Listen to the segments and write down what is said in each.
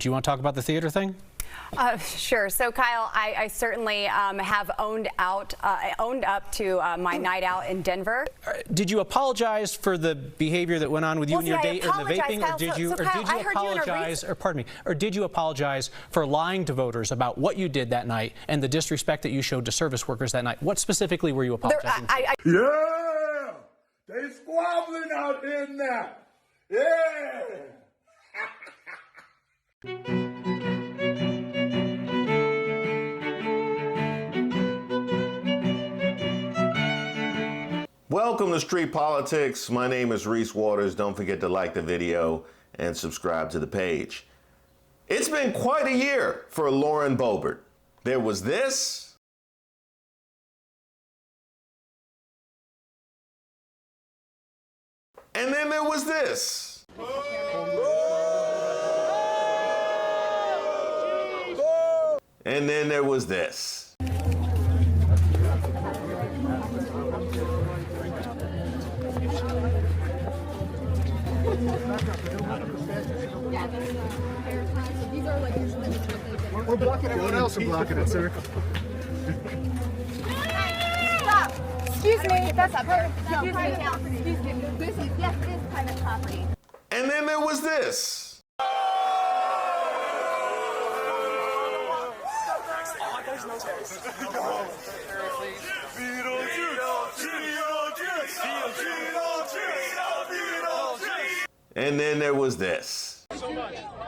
Do you want to talk about the theater thing? Sure. So, Kyle, I certainly have owned up to my night out in Denver. Did you apologize for the behavior that went on with you and your date and the vaping, Kyle, or did you apologize for lying to voters about what you did that night and the disrespect that you showed to service workers that night? What specifically were you apologizing for? Yeah! They squabbling out in there! Yeah! Welcome to Street Politics. My name is Reese Waters. Don't forget to like the video and subscribe to the page. It's been quite a year for Lauren Boebert. There was this. And then there was this. And then there was this. We're blocking everyone else from blocking it, sir. Stop! Excuse me, that's not private. Excuse me. This is, yes, it is private property. And then there was this. And then there was this. And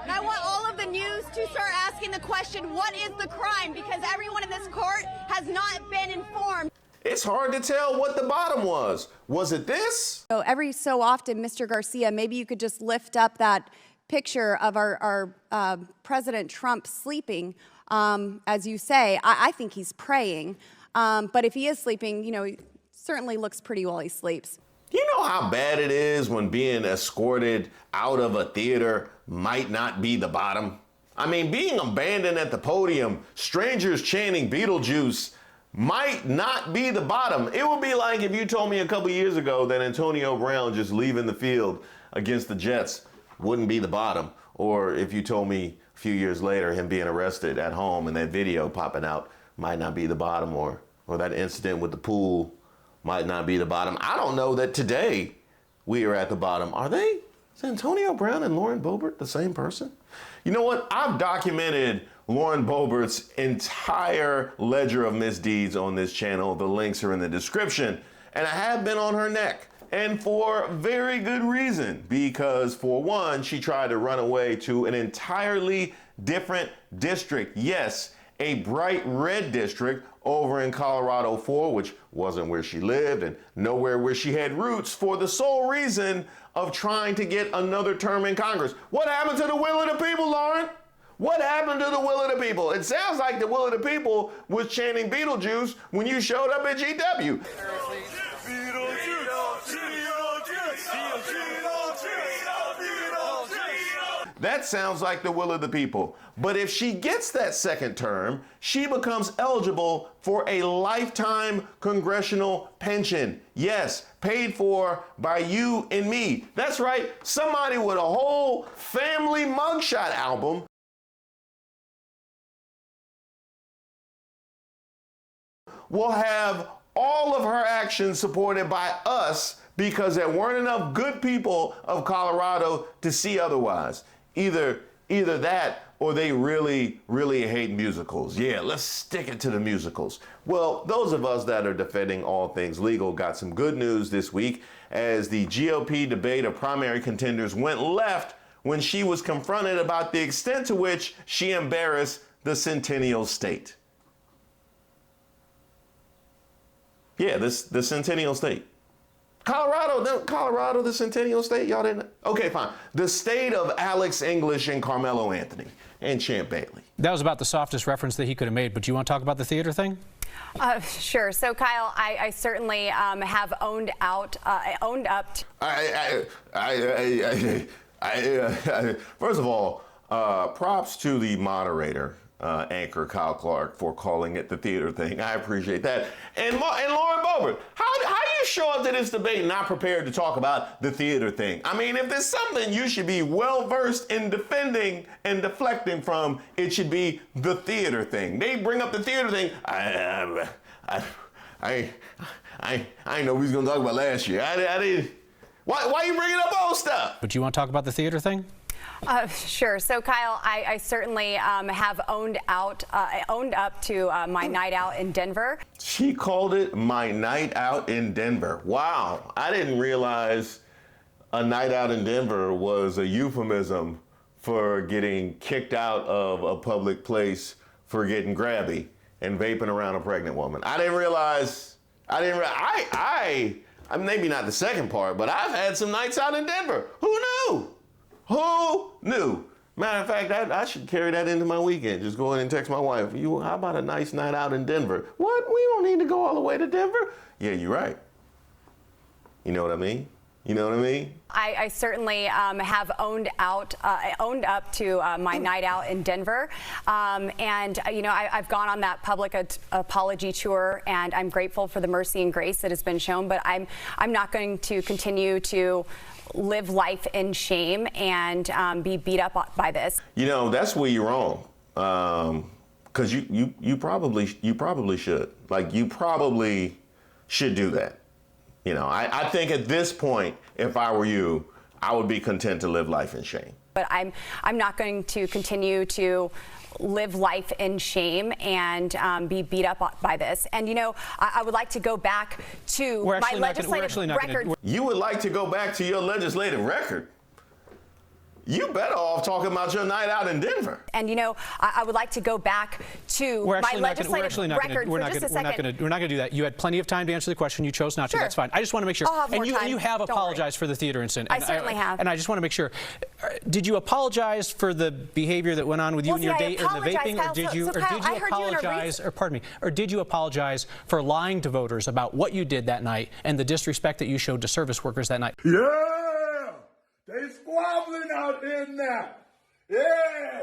I want all of the news to start asking the question, what is the crime? Because everyone in this court has not been informed. It's hard to tell what the bottom was. Was it this? So every so often, Mr. Garcia, maybe you could just lift up that picture of our President Trump sleeping. As you say, I think he's praying. But if he is sleeping, you know, he certainly looks pretty while he sleeps. You know how bad it is when being escorted out of a theater might not be the bottom? I mean, being abandoned at the podium, strangers chanting Beetlejuice might not be the bottom. It would be like if you told me a couple years ago that Antonio Brown just leaving the field against the Jets wouldn't be the bottom. Or if you told me a few years later him being arrested at home and that video popping out might not be the bottom, or that incident with the pool might not be the bottom. I don't know that today we are at the bottom. Are they? Is Antonio Brown and Lauren Boebert the same person? You know what? I've documented Lauren Boebert's entire ledger of misdeeds on this channel. The links are in the description. And I have been on her neck. And for very good reason. Because for one, she tried to run away to an entirely different district. Yes, a bright red district over in Colorado 4, which wasn't where she lived and nowhere where she had roots, for the sole reason of trying to get another term in Congress. What happened to the will of the people, Lauren? What happened to the will of the people? It sounds like the will of the people was chanting Beetlejuice when you showed up at GW. That sounds like the will of the people. But if she gets that second term, she becomes eligible for a lifetime congressional pension. Yes, paid for by you and me. That's right, somebody with a whole family mugshot album will have all of her actions supported by us because there weren't enough good people of Colorado to see otherwise. Either that or they really, really hate musicals. Yeah, let's stick it to the musicals. Well, those of us that are defending all things legal got some good news this week as the GOP debate of primary contenders went left when she was confronted about the extent to which she embarrassed the Centennial State. Yeah, the Centennial State. Colorado, the Centennial State, y'all didn't? Okay, fine. The state of Alex English and Carmelo Anthony and Champ Bailey. That was about the softest reference that he could have made, but do you want to talk about the theater thing? Sure. So, Kyle, I certainly have owned up. First of all, props to the moderator. anchor Kyle Clark for calling it the theater thing. I appreciate that. And Lauren Boebert, how do you show up to this debate not prepared to talk about the theater thing? I mean, if there's something you should be well versed in defending and deflecting from, it should be the theater thing. They bring up the theater thing. I know we was gonna talk about last year. I didn't. Why you bringing up old stuff? But you want to talk about the theater thing? Sure. So, Kyle, I certainly have owned up to my night out in Denver. She called it my night out in Denver. Wow. I didn't realize a night out in Denver was a euphemism for getting kicked out of a public place for getting grabby and vaping around a pregnant woman. I didn't realize, maybe not the second part, but I've had some nights out in Denver. Who knew? Who knew? Matter of fact, I should carry that into my weekend. Just go ahead and text my wife. How about a nice night out in Denver? What? We don't need to go all the way to Denver. Yeah, you're right. You know what I mean? You know what I mean? I certainly have owned up to my night out in Denver, and I've gone on that public apology tour, and I'm grateful for the mercy and grace that has been shown. But I'm not going to continue to live life in shame and be beat up by this. You know, that's where you're wrong, because you probably should. Like, you probably should do that. You know, I think at this point, if I were you, I would be content to live life in shame. But I'm not going to continue to live life in shame and be beat up by this. And, I would like to go back to my legislative record. You would like to go back to your legislative record? You better off talking about your night out in Denver. And, I would like to go back to my legislative record for just a second. We're not going to do that. You had plenty of time to answer the question. You chose not to. That's fine. I just want to make sure. I'll have more time. You have Don't apologized worry. for the theater incident. I certainly have. And I just want to make sure. Did you apologize for the behavior that went on with you and your date or the vaping, Kyle, or did you apologize for lying to voters about what you did that night and the disrespect that you showed to service workers that night? Yeah! They squabbling out in there. Yeah!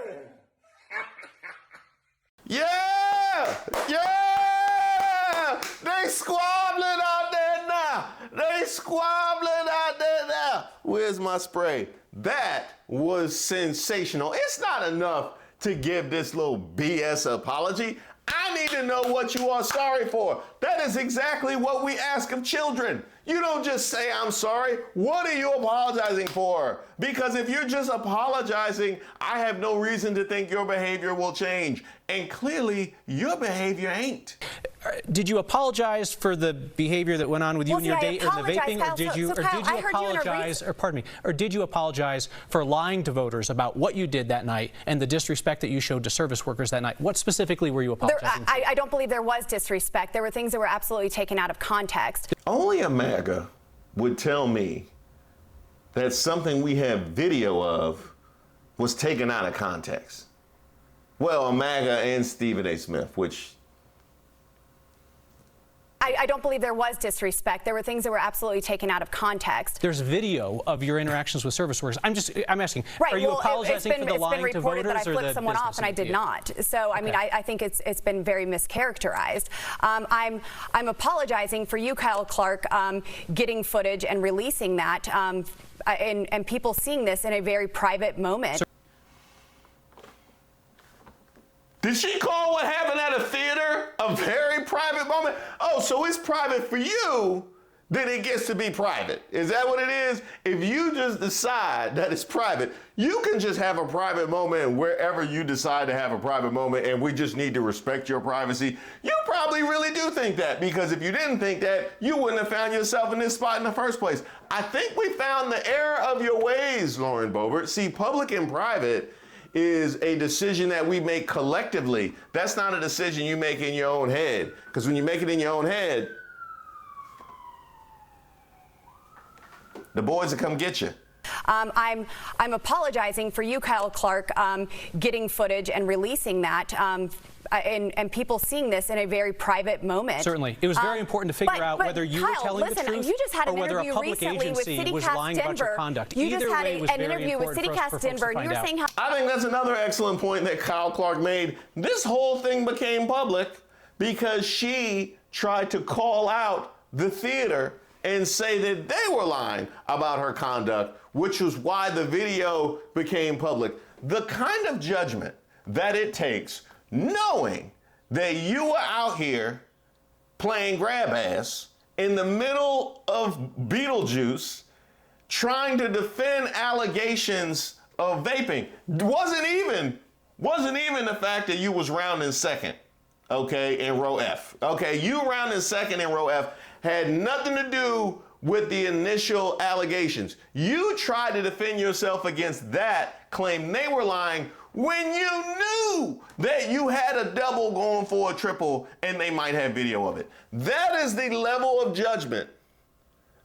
Yeah! Yeah! They squabbling out there now. They squabbling out there now. Where's my spray? That was sensational. It's not enough to give this little BS apology. I need to know what you are sorry for. That is exactly what we ask of children. You don't just say, I'm sorry. What are you apologizing for? Because if you're just apologizing, I have no reason to think your behavior will change. And clearly, your behavior ain't. Did you apologize for the behavior that went on with you and your date or the vaping, or did you apologize for lying to voters about what you did that night and the disrespect that you showed to service workers that night? What specifically were you apologizing for? I don't believe there was disrespect. There were things that were absolutely taken out of context. Only a MAGA would tell me that something we have video of was taken out of context. Well, a MAGA and Stephen A. Smith, which... I don't believe there was disrespect. There were things that were absolutely taken out of context. There's video of your interactions with service workers. I'm asking, right, are you apologizing for the lying to voters? It's been reported that I flipped someone off, and I did not. So, I mean, I think it's been very mischaracterized. I'm apologizing for you, Kyle Clark, getting footage and releasing that, and people seeing this in a very private moment. Did she call what happened at a theater a very private moment? Oh, so it's private for you, then it gets to be private. Is that what it is? If you just decide that it's private, you can just have a private moment wherever you decide to have a private moment, and we just need to respect your privacy. You probably really do think that, because if you didn't think that, you wouldn't have found yourself in this spot in the first place. I think we found the error of your ways, Lauren Boebert. See, public and private is a decision that we make collectively. That's not a decision you make in your own head. Because when you make it in your own head, the boys will come get you. I'm apologizing for you, Kyle Clark, getting footage and releasing that, and people seeing this in a very private moment. Certainly. It was very important to figure out whether you were Kyle, telling listen, the truth you just had or an whether a interview public recently with agency was CityCast lying about your Denver. conduct. You just Either had way was an very interview with important for CityCast folks Denver, to and you find were out. saying how. I think that's another excellent point that Kyle Clark made. This whole thing became public because she tried to call out the theater and say that they were lying about her conduct, which was why the video became public. The kind of judgment that it takes, knowing that you were out here playing grab ass in the middle of Beetlejuice, trying to defend allegations of vaping, wasn't even the fact that you was rounding second, okay, in row F. Okay, you rounding second in row F had nothing to do with the initial allegations. You tried to defend yourself against that, claim they were lying when you knew that you had a double going for a triple and they might have video of it. That is the level of judgment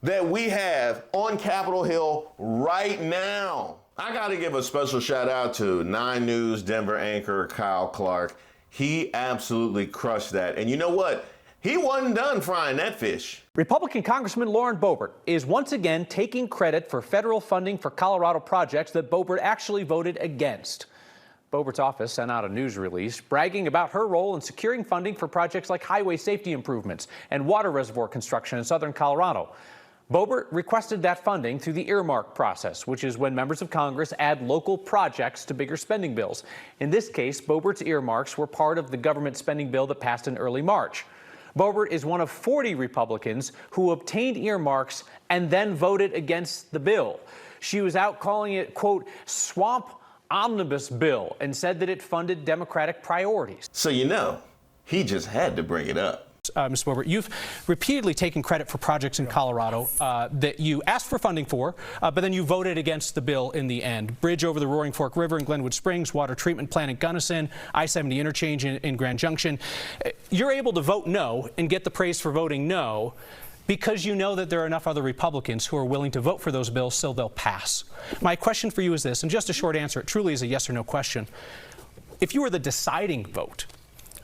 that we have on Capitol Hill right now. I gotta give a special shout out to 9 News Denver anchor Kyle Clark. He absolutely crushed that. And you know what? He wasn't done frying that fish. Republican Congressman Lauren Boebert is once again taking credit for federal funding for Colorado projects that Boebert actually voted against. Boebert's office sent out a news release bragging about her role in securing funding for projects like highway safety improvements and water reservoir construction in southern Colorado. Boebert requested that funding through the earmark process, which is when members of Congress add local projects to bigger spending bills. In this case, Boebert's earmarks were part of the government spending bill that passed in early March. Boebert is one of 40 Republicans who obtained earmarks and then voted against the bill. She was out calling it, quote, swamp omnibus bill, and said that it funded Democratic priorities. So you know, he just had to bring it up. Ms. Boebert, you've repeatedly taken credit for projects in Colorado that you asked for funding for, but then you voted against the bill in the end. Bridge over the Roaring Fork River in Glenwood Springs, water treatment plant in Gunnison, I-70 interchange in Grand Junction. You're able to vote no and get the praise for voting no because you know that there are enough other Republicans who are willing to vote for those bills so they'll pass. My question for you is this, and just a short answer, it truly is a yes or no question. If you were the deciding vote,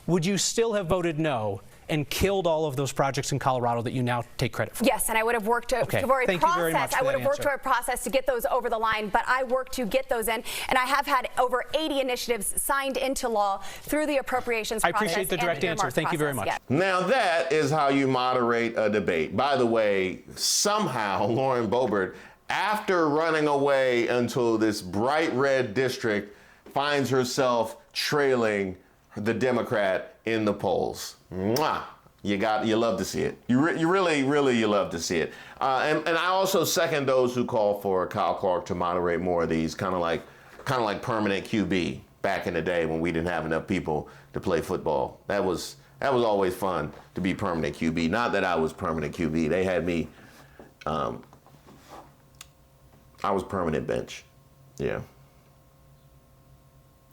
would you still have voted no and killed all of those projects in Colorado that you now take credit for? Yes, and I would have worked for a process. I would have worked for a process to get those over the line, but I worked to get those in, and I have had over 80 initiatives signed into law through the appropriations process. I appreciate the direct answer. Thank you very much. Yeah. Now that is how you moderate a debate. By the way, somehow Lauren Boebert, after running away until this bright red district, finds herself trailing the Democrat in the polls. Mwah! You love to see it. You really love to see it. And I also second those who call for Kyle Clark to moderate more of these, kind of like permanent QB back in the day when we didn't have enough people to play football. That was always fun to be permanent QB. Not that I was permanent QB. They had me. I was permanent bench. Yeah.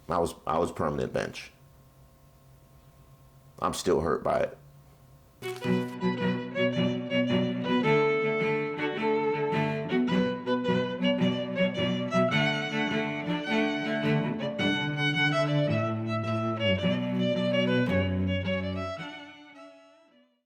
I was permanent bench. I'm still hurt by it.